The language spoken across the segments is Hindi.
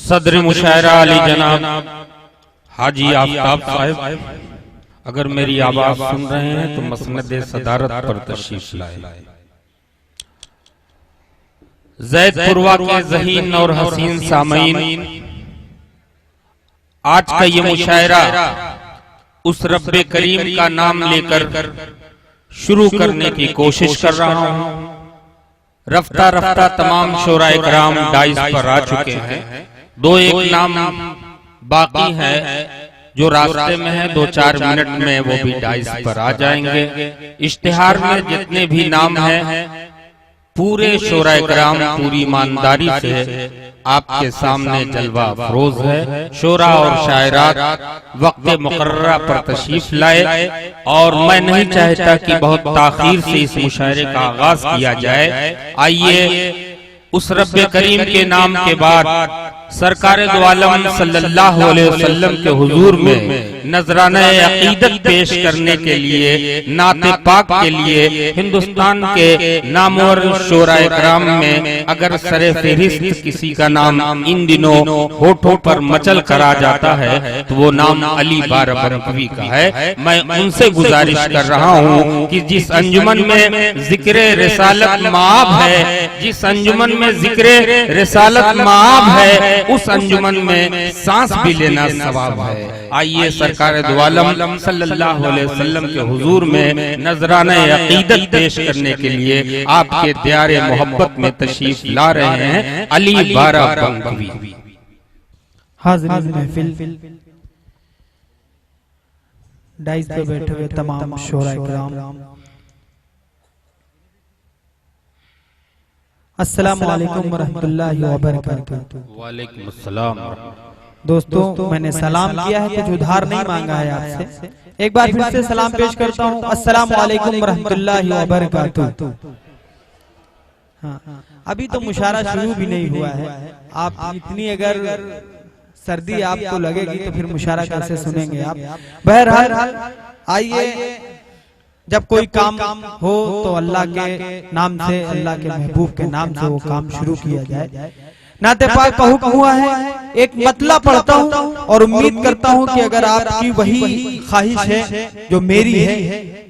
सदर मुशायरा अली जनाब हाजी आफ्ताब साहब अगर मेरी आवाज सुन रहे हैं तो मसनद सदारत पर तशरीफ लाए। जैदपुरवा के ज़हीन और हसीन सामईन, आज का ये मुशायरा उस रब्बे करीम का नाम लेकर शुरू करने की कोशिश कर रहा हूं। रफ्ता रफ्ता तमाम शोरा इकराम डाइस पर आ चुके हैं। दो एक नाम बाकी है जो रास्ते में है, 2-4 मिनट में वो भी डाइस पर आ जाएंगे। इश्तिहार में जितने भी नाम हैं पूरे शोरा इकराम पूरी ईमानदारी से आपके सामने जलवा अफरोज है। शोरा और शायरात वक्त मुकर्ररा पर तशरीफ लाए और मैं नहीं चाहता कि बहुत ताखीर से इस मुशायरे का आगाज किया जाए। आइए उस रब्बे करीम के नाम के बाद सरकार दो आलम सल्लल्लाहु अलैहि वसल्लम के हुजूर में नजराना अकीदत पेश करने के लिए, नाते पाक के लिए हिंदुस्तान के नामवर शोरा इकराम में अगर सरे फहरिस्त किसी का नाम इन दिनों होठों पर मचल कर आ जाता है तो वो नाम अली बाराबंकवी का है। मैं उनसे गुजारिश कर रहा हूँ कि जिस अंजुमन में जिक्र रिसालत माब है, जिस अंजुमन में जिक्र रिसालत माब है, उस अंजुमन में सांस भी लेना सवाब है। आइए सरकार दो आलम सल्लल्लाहु अलैहि वसल्लम के हुजूर में नजराना अकीदत पेश करने के लिए आपके प्यारे मोहब्बत में तशरीफ ला रहे हैं अली बाराबंकवी। हाज़िरीन महफिल, डाइस पे बैठे हुए तमाम शोरा इकराम, अस्सलामु अलैकुम वरहमतुल्लाहि वबरकातुहू। वालेकुम अस्सलाम। दोस्तों, मैंने सलाम किया है, कुछ उधार नहीं मांगा है आपसे। एक बार फिर से सलाम पेश करता हूँ, अस्सलामु अलैकुम वरहमतुल्लाहि वबरकातुहू। हाँ, अभी तो मुशायरा शुरू भी नहीं हुआ है। आप इतनी अगर सर्दी आपको लगेगी तो फिर मुशायरा कैसे सुनेंगे आप। बहरहाल आइए, जब कोई काम हो तो अल्लाह के नाम से, अल्लाह के महबूब के नाम से वो काम शुरू किया जाए। नाते पाक का हुक्म हुआ है, एक मतला पढ़ता हूँ और उम्मीद करता हूँ कि अगर आपकी वही ख्वाहिश है जो मेरी है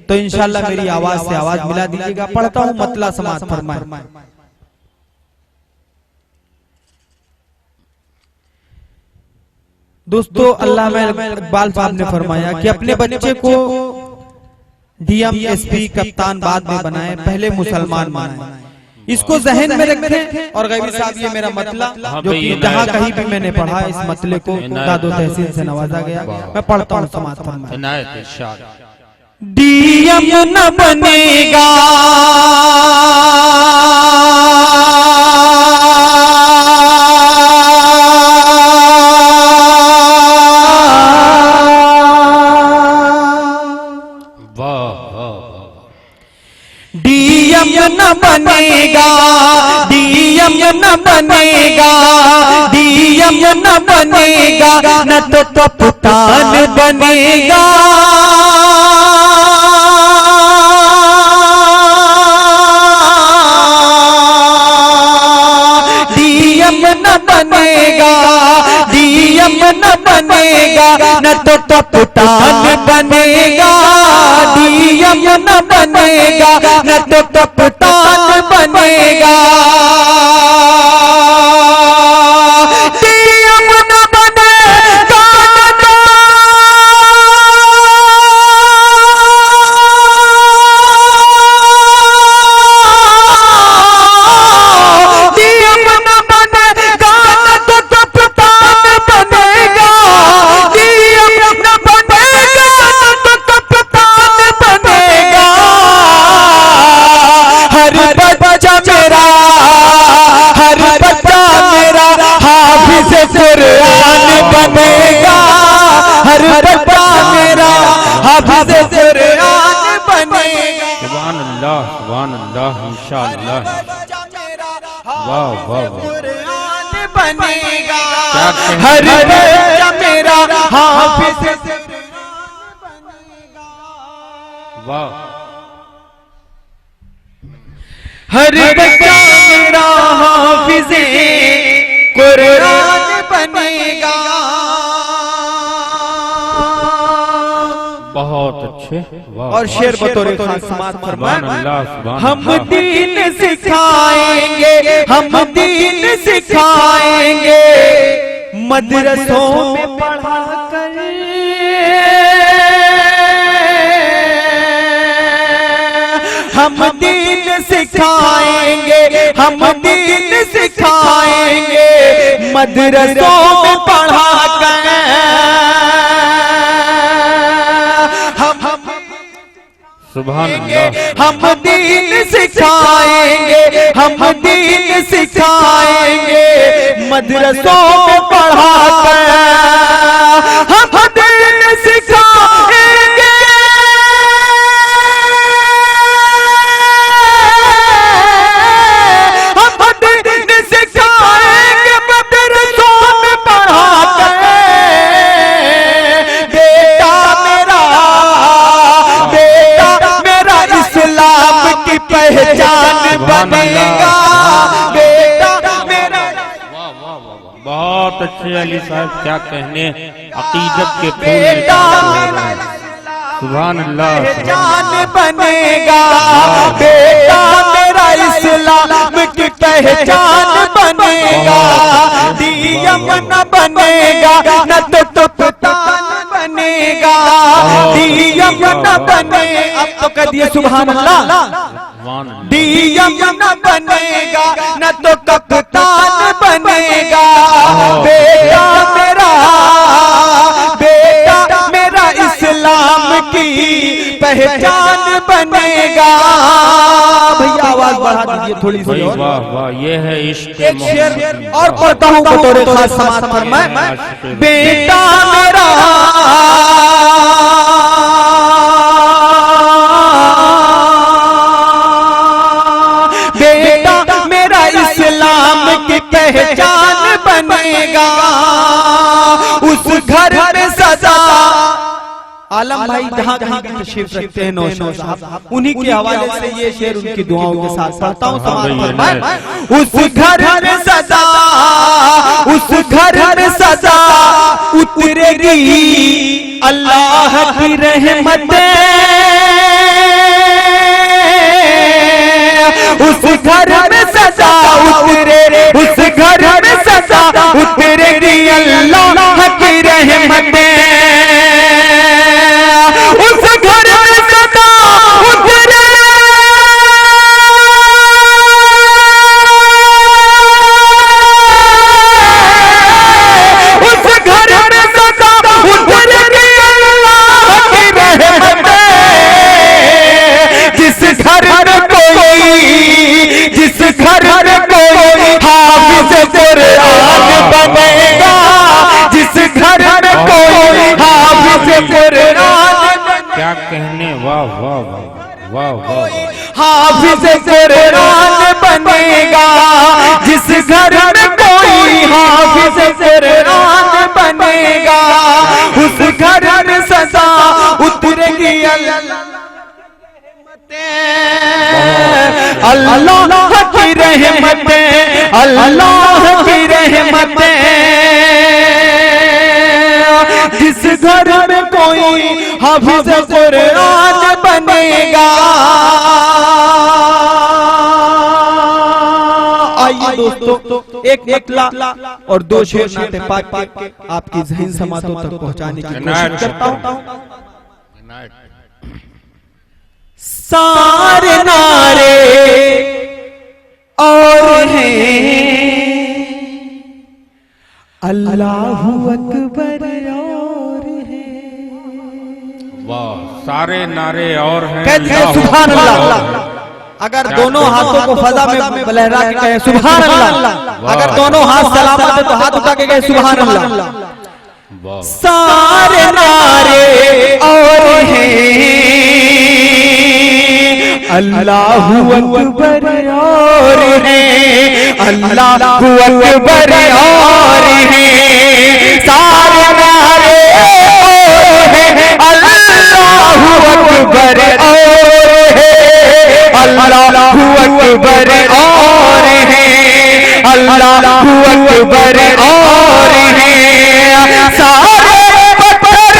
तो इंशाल्लाह मेरी आवाज से आवाज मिला दीजिएगा। पढ़ता हूँ, मतला समाअत फरमाए। दोस्तों, अल्लाह में इकबाल साहब ने फरमाया कि अपने बच्चे को डीएम एसपी कप्तान बाद में बनाए, पहले मुसलमान बनाए। इसको जहन में रखें। और गैबी साहब, ये मेरा मतला जो कि जहाँ कहीं भी मैंने पढ़ा, इस मतले को दादो तहसील से नवाजा गया। मैं पढ़ता हूँ समाअत फरमाए। डीएम न बनेगा न बनेगा, डीएम न बनेगा, डीएम न बनेगा, न तो कप्तान बनेगा। डीएम न बनेगा, डीएम न बनेगा, न तो कप्तान बनेगा। डीएम न बनेगा, न तो कप्तान बनेगा। डीएम न बनेगा, डीएम न बनेगा, न तो कप्तान बनेगा। डीएम न बनेगा, न तो कप्तान बनेगा। हर बच्चा मेरा, हर बच्चा मेरा हाफिज कुरान बनेगा। हर बच्चा मेरा हाफिज कुरान बनेगा। सुभान अल्लाह, सुभान अल्लाह, इंशाअल्लाह। वाह वाह कुरान बनेगा। हर बच्चा मेरा हाफिज बनेगा। वाह। हर बच्चा मेरा हाफिज़ कुरान बनेगा। अच्छे और शेर बतौर खास समाज फरमाए, अल्लाह हम दीन सिखाएंगे, हम दीन सिखाएंगे, मदरसों में पढ़ा कर हम दीन सिखाएंगे, हम दीन सिखाएंगे, मदरसों में पढ़ा कर सुभान अल्लाह। हम दीन सिखाएंगे, हम दीन सिखाएंगे, मदरसों में पढ़ा कर हम दीन सिखाएंगे, हम दीन सिखाएंगे, मदरसों में पढ़ा कर बेटा मेरा, इस्लाम की पहचान बनेगा, बेटा मेरा। बहुत अच्छे अली साहब, क्या कहने, अकीदत के बेटा फूल। सुभान अल्लाह। पहचान बनेगा, बेटा मेरा इस्लाम की पहचान बनेगा, डीएम न बनेगा, न तो कप्तान बनेगा, डीएम न बने, अब तो कह दिए सुभान अल्लाह। डीएम न बनेगा, न तो कप्तान बनेगा, बेटा मेरा, बेटा मेरा इस्लाम की पहचान बनेगा। भैया आवाज बढ़ा दीजिए थोड़ी सी और। वाह वाह, ये है इश्क। एक शेर और पढ़ता हूँ बतौर खास समाज फरमाए, बेटा मेरा पहचान बनेगा, उस घर में सदा। आलम भाई जहाँ कहीं की तशरीफ रखते हैं नौशाद साहब, उन्हीं के हवाले से ये शेर उनकी दुआओं के साथ पढ़ता हूँ समाज फरमाए, उस घर में सदा, उस घर में सदा उतरेगी अल्लाह की रहमतें, उस घर में सदा उतरे, उस घर में सदा उतरेगी अल्लाह की रहमतें, उस घर में सदा उतरे, उस घर में सदा उतरेगी अल्लाह की रहमतें, जिस घर में कोई, जिस घर में कोई हाफिज़ कुरान बनेगा, जिस घर में कोई हाफिज़ कुरान, क्या कहने, वाह वाह वाह वाह, हाफिज़ कुरान बनेगा, जिस घर में कोई हाफिज़ कुरान बनेगा, उस घर में सदा उतरेगी अल्लाह की रहमतें, अल्लाह की रहमतें, जिस घर में कोई हाफिज़ कुरान बनेगा। आइए दोस्तों, एक मतला और दो शेर नाते पाक के आपकी ज़हन समातों तक पहुंचाने की कोशिश करता हूं। सारे नारे और हैं, अल्लाहु अकबर और है। वाह, सारे नारे और हैं, कहते हैं सुभान अल्लाह। अगर दोनों हाथों को फजा में लहरा के कहे सुभान अल्लाह, अगर दोनों हाथ सलामत है तो हाथ उठा के कहे सुभान अल्लाह। सारे नारे और हैं, अल्लाहु अकबर और है, अल्लाहु अकबर और है, सारे नारे और है, अल्लाहु अकबर और है, अल्लाहु अकबर और है, अल्लाहु अकबर और है, सारे पत्थर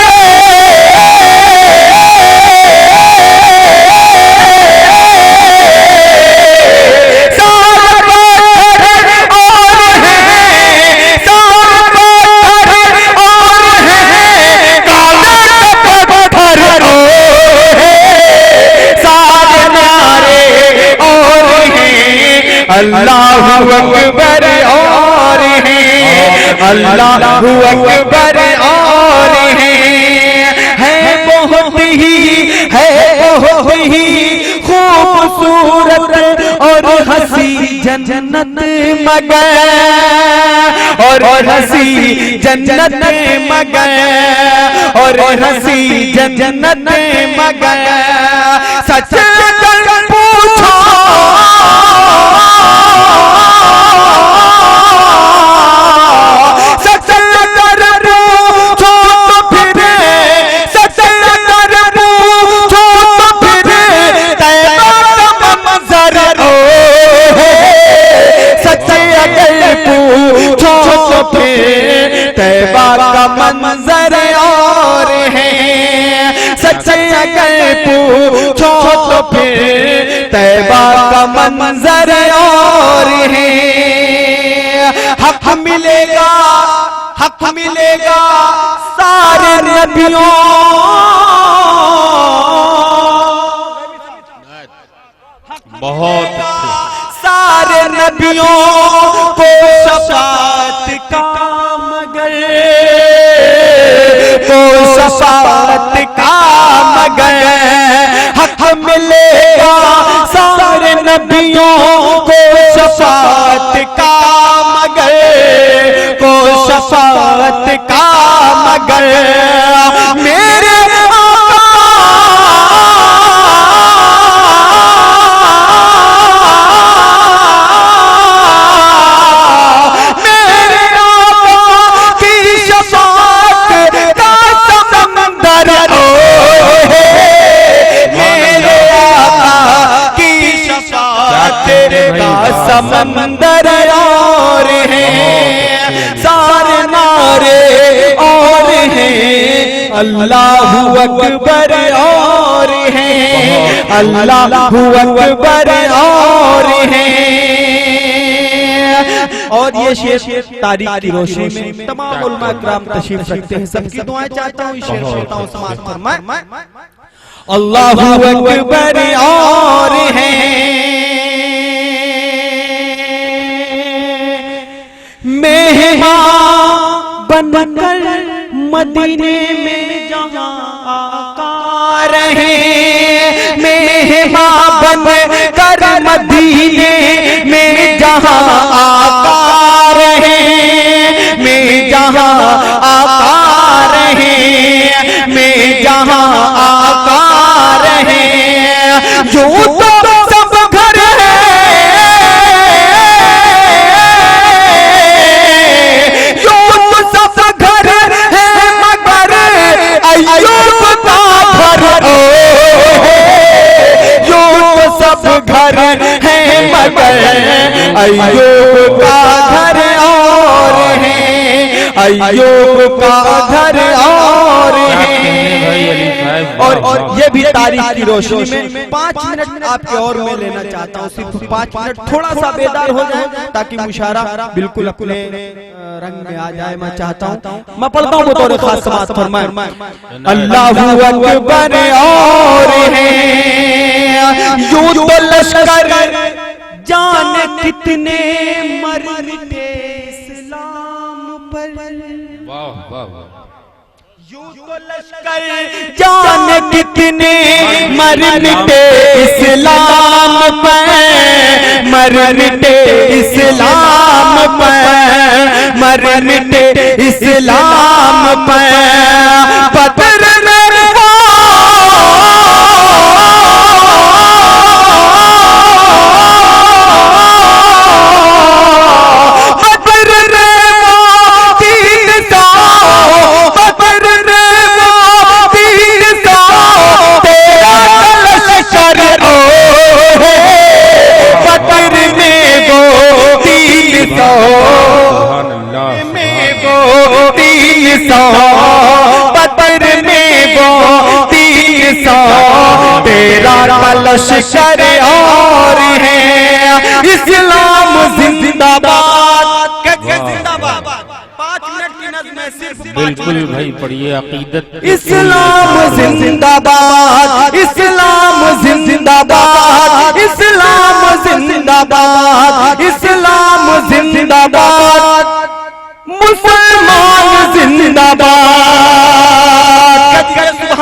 अल्लाहु अकबर और है, अल्लाहु अकबर और है बहुत ही खूबसूरत और हंसी जन्नत मगर, और हंसी जन्नत मगर, और हंसी जन्नत मगर। सच कर पूछो सच कर पूछो तो फिर, सच कर पूछो तो फिर तैबा का मंजर ओ है। सच अगर पूछो तो फिर तैबा का मंजर और है। सच अगर पूछो तो फिर तैबा का मंजर और है। हक मिलेगा, हक मिलेगा सारे नबियों, बहुत सारे नबियों को शफाअत का मगर, को शफाअत का मगर। हक मिलेगा सारे नबियों को शफाअत का मगर, को शफाअत का मगर। मेरे समंदर और है, सारे नारे और हैं, अल्लाहु अकबर और है, अल्लाहु अकबर और है। और ये शेर तारीख की रोशनी में तमाम उलमा इकराम तशरीफ रखते हैं, सबकी दुआएं चाहता हूँ। शेर सुनता हूँ, समाअत फरमाएं। अल्लाहु अकबर और है, मेहमान बनकर मदीने में जहाँ आका रहे, मेहमान बनकर मदीने में जहाँ आका रहे, में जहाँ आका रहे, में जहाँ आका रहे। जो तो सब घर है, जो तो सब घर है मगर अय्यूब का घर ओ, जो तो सब घर है मगर अय्यूब का घर और है, अय्यूब का घर और है। और ये भी तारीख की रोशनी में 5 मिनट आपके और मैं लेना चाहता हूँ, सिर्फ 5 मिनट, थोड़ा सा बेदार हो जाए ताकि मुशारा बिल्कुल अपने रंग में आ जाए। मैं चाहता हूँ, मैं पढ़ता हूँ बतौर खास समाअत फरमाएं। अल्लाहु अकबर और है, यूं तो लश्कर जाने कितने मर मिटे इस्लाम पर, वाह वाह वाह। यूं तो लश्कर जाने कितने मर मिटे इस्लाम पर, मर मिटे इस्लाम पर, मर मिटे इस्लाम पर। बदर में लश्कर और है, इस्लाम जिंदाबाद, जिंदाबाद। 5 मिनट की नज़्म है सिर्फ, बिल्कुल भाई पढ़िए अकीदत। इस्लाम जिंदाबाद, इस्लाम जिंदाबाद, इस्लाम जिंदाबाद,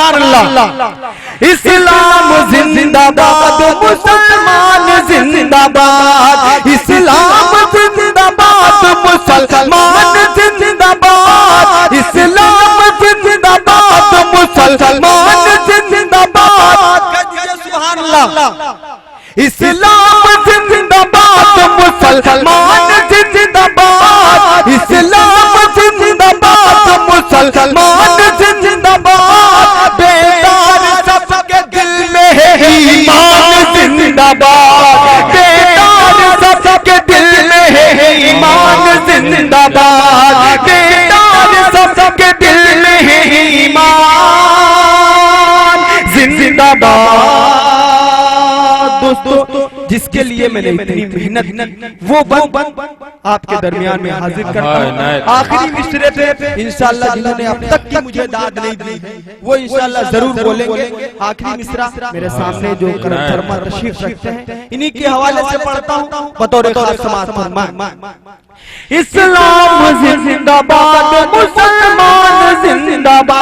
सुभान अल्लाह। इस्लाम जिंदाबाद, मुसलमान जिंदाबाद, इस्लाम जिंदाबाद, मुसलमान जिंदाबाद, इस्लाम जिंदाबाद, मुसलमान जिंदाबाद। सुभान अल्लाह। इस्लाम जिंदाबाद, मुसलमान जिंदाबाद, इस्लाम जिंदाबाद, मुसलमान जिंदाबाद। बेदार सबके दिल में है ईमान जिंदाबाद, बेदार सबके दिल में है ईमान जिंदाबाद, बेदार सबके दिल में है ईमान जिंदाबाद। दोस्तों, जिसके लिए मैंने इतनी मेहनत वो बंद आपके दरमियान में हाजिर करता हूं। आखिरी मिसरे पे इंशाअल्लाह जिन्होंने अब तक की मुझे दाद नहीं दी वो इंशाअल्लाह जरूर बोलेंगे। आखिरी मिसरा मेरे सामने जो करम फरमा तशरीफ रखते हैं इन्हीं के हवाले से पढ़ता हूं बतौर खास समाअत फरमाएं। इस्लाम जिंदाबाद, मुसलमान जिंदाबाद।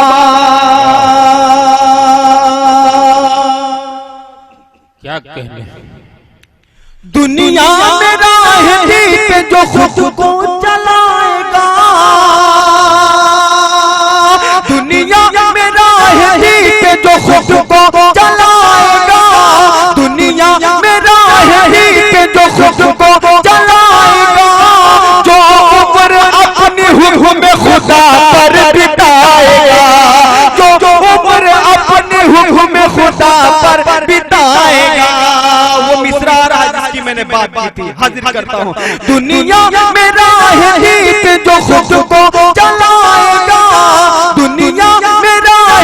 क्या कहने, दुनिया में राह पे जो खुद को चलाएगा, दुनिया में राह पे जो खुद को चलाएगा, दुनिया में राह पे जो खुद को चलाएगा, जो उम्र अपनी हुक्म खुदा पर बिताएगा, जो उम्र अपनी हुक्म खुदा पर बिताएगा। वो मिसरा की मैंने बात की थी, हाजिर करता हूँ। दुनिया में राह पे जो खुद को चलाएगा, दुनिया में राह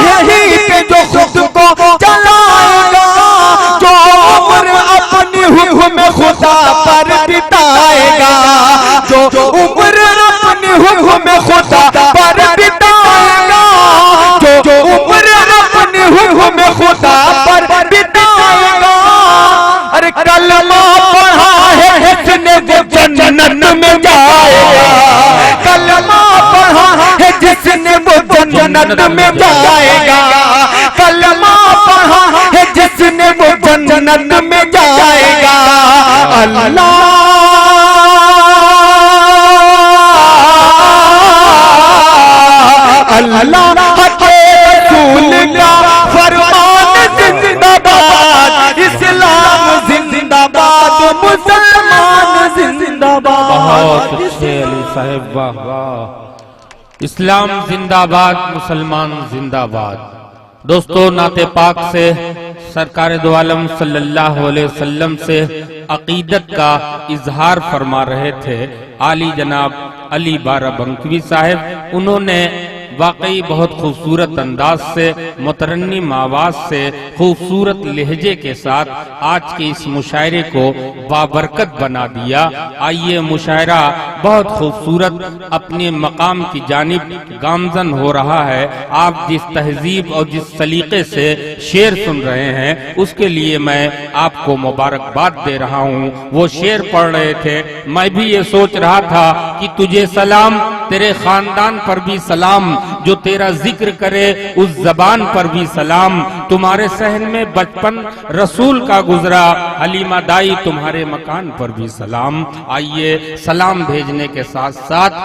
पे जो खुद को चलाएगा, जो उम्र अपनी हुक्म खुदा पर बिताएगा, जो उम्र अपनी हुक्म खुदा पर बिताएगा, जो उम्र अपनी हुक्म खुदा पर बिताएगा। अरे कलमा पढ़ा है जिसने वो जन्नत में जाएगा, कलमा पढ़ा है जिसने वो जन्नत में जाएगा, कलमा पढ़ा है जिसने वो जन्नत में जाएगा। अल्लाह अल्लाह के रसूल का फरमान जिंदाबाद, इस्लाम जिंदाबाद, मुसलमान जिंदाबाद। बहुत अच्छे अली साहब, वाह वाह। इस्लाम जिंदाबाद, मुसलमान जिंदाबाद। दोस्तों, नाते पाक से सरकार दो आलम सल्लल्लाहु अलैहि वसल्लम से अकीदत का इजहार फरमा रहे थे आली जनाब अली बाराबंकी साहब। उन्होंने वाकई बहुत खूबसूरत अंदाज से, मुतरन्निम आवाज से, खूबसूरत लहजे के साथ आज के इस मुशायरे को बाबरकत बना दिया। आइए, मुशायरा बहुत खूबसूरत अपने मकाम की जानिब गामजन हो रहा है। आप जिस तहजीब और जिस सलीके से शेर सुन रहे हैं उसके लिए मैं आपको मुबारकबाद दे रहा हूँ। वो शेर पढ़ रहे थे, मैं भी ये सोच रहा था कि तुझे सलाम, तेरे खानदान पर भी सलाम, जो तेरा जिक्र करे उस जबान पर भी सलाम। तुम्हारे सहन में बचपन रसूल का गुजरा, हलीमा दाई तुम्हारे मकान पर भी सलाम। आइए, सलाम भेजने के साथ साथ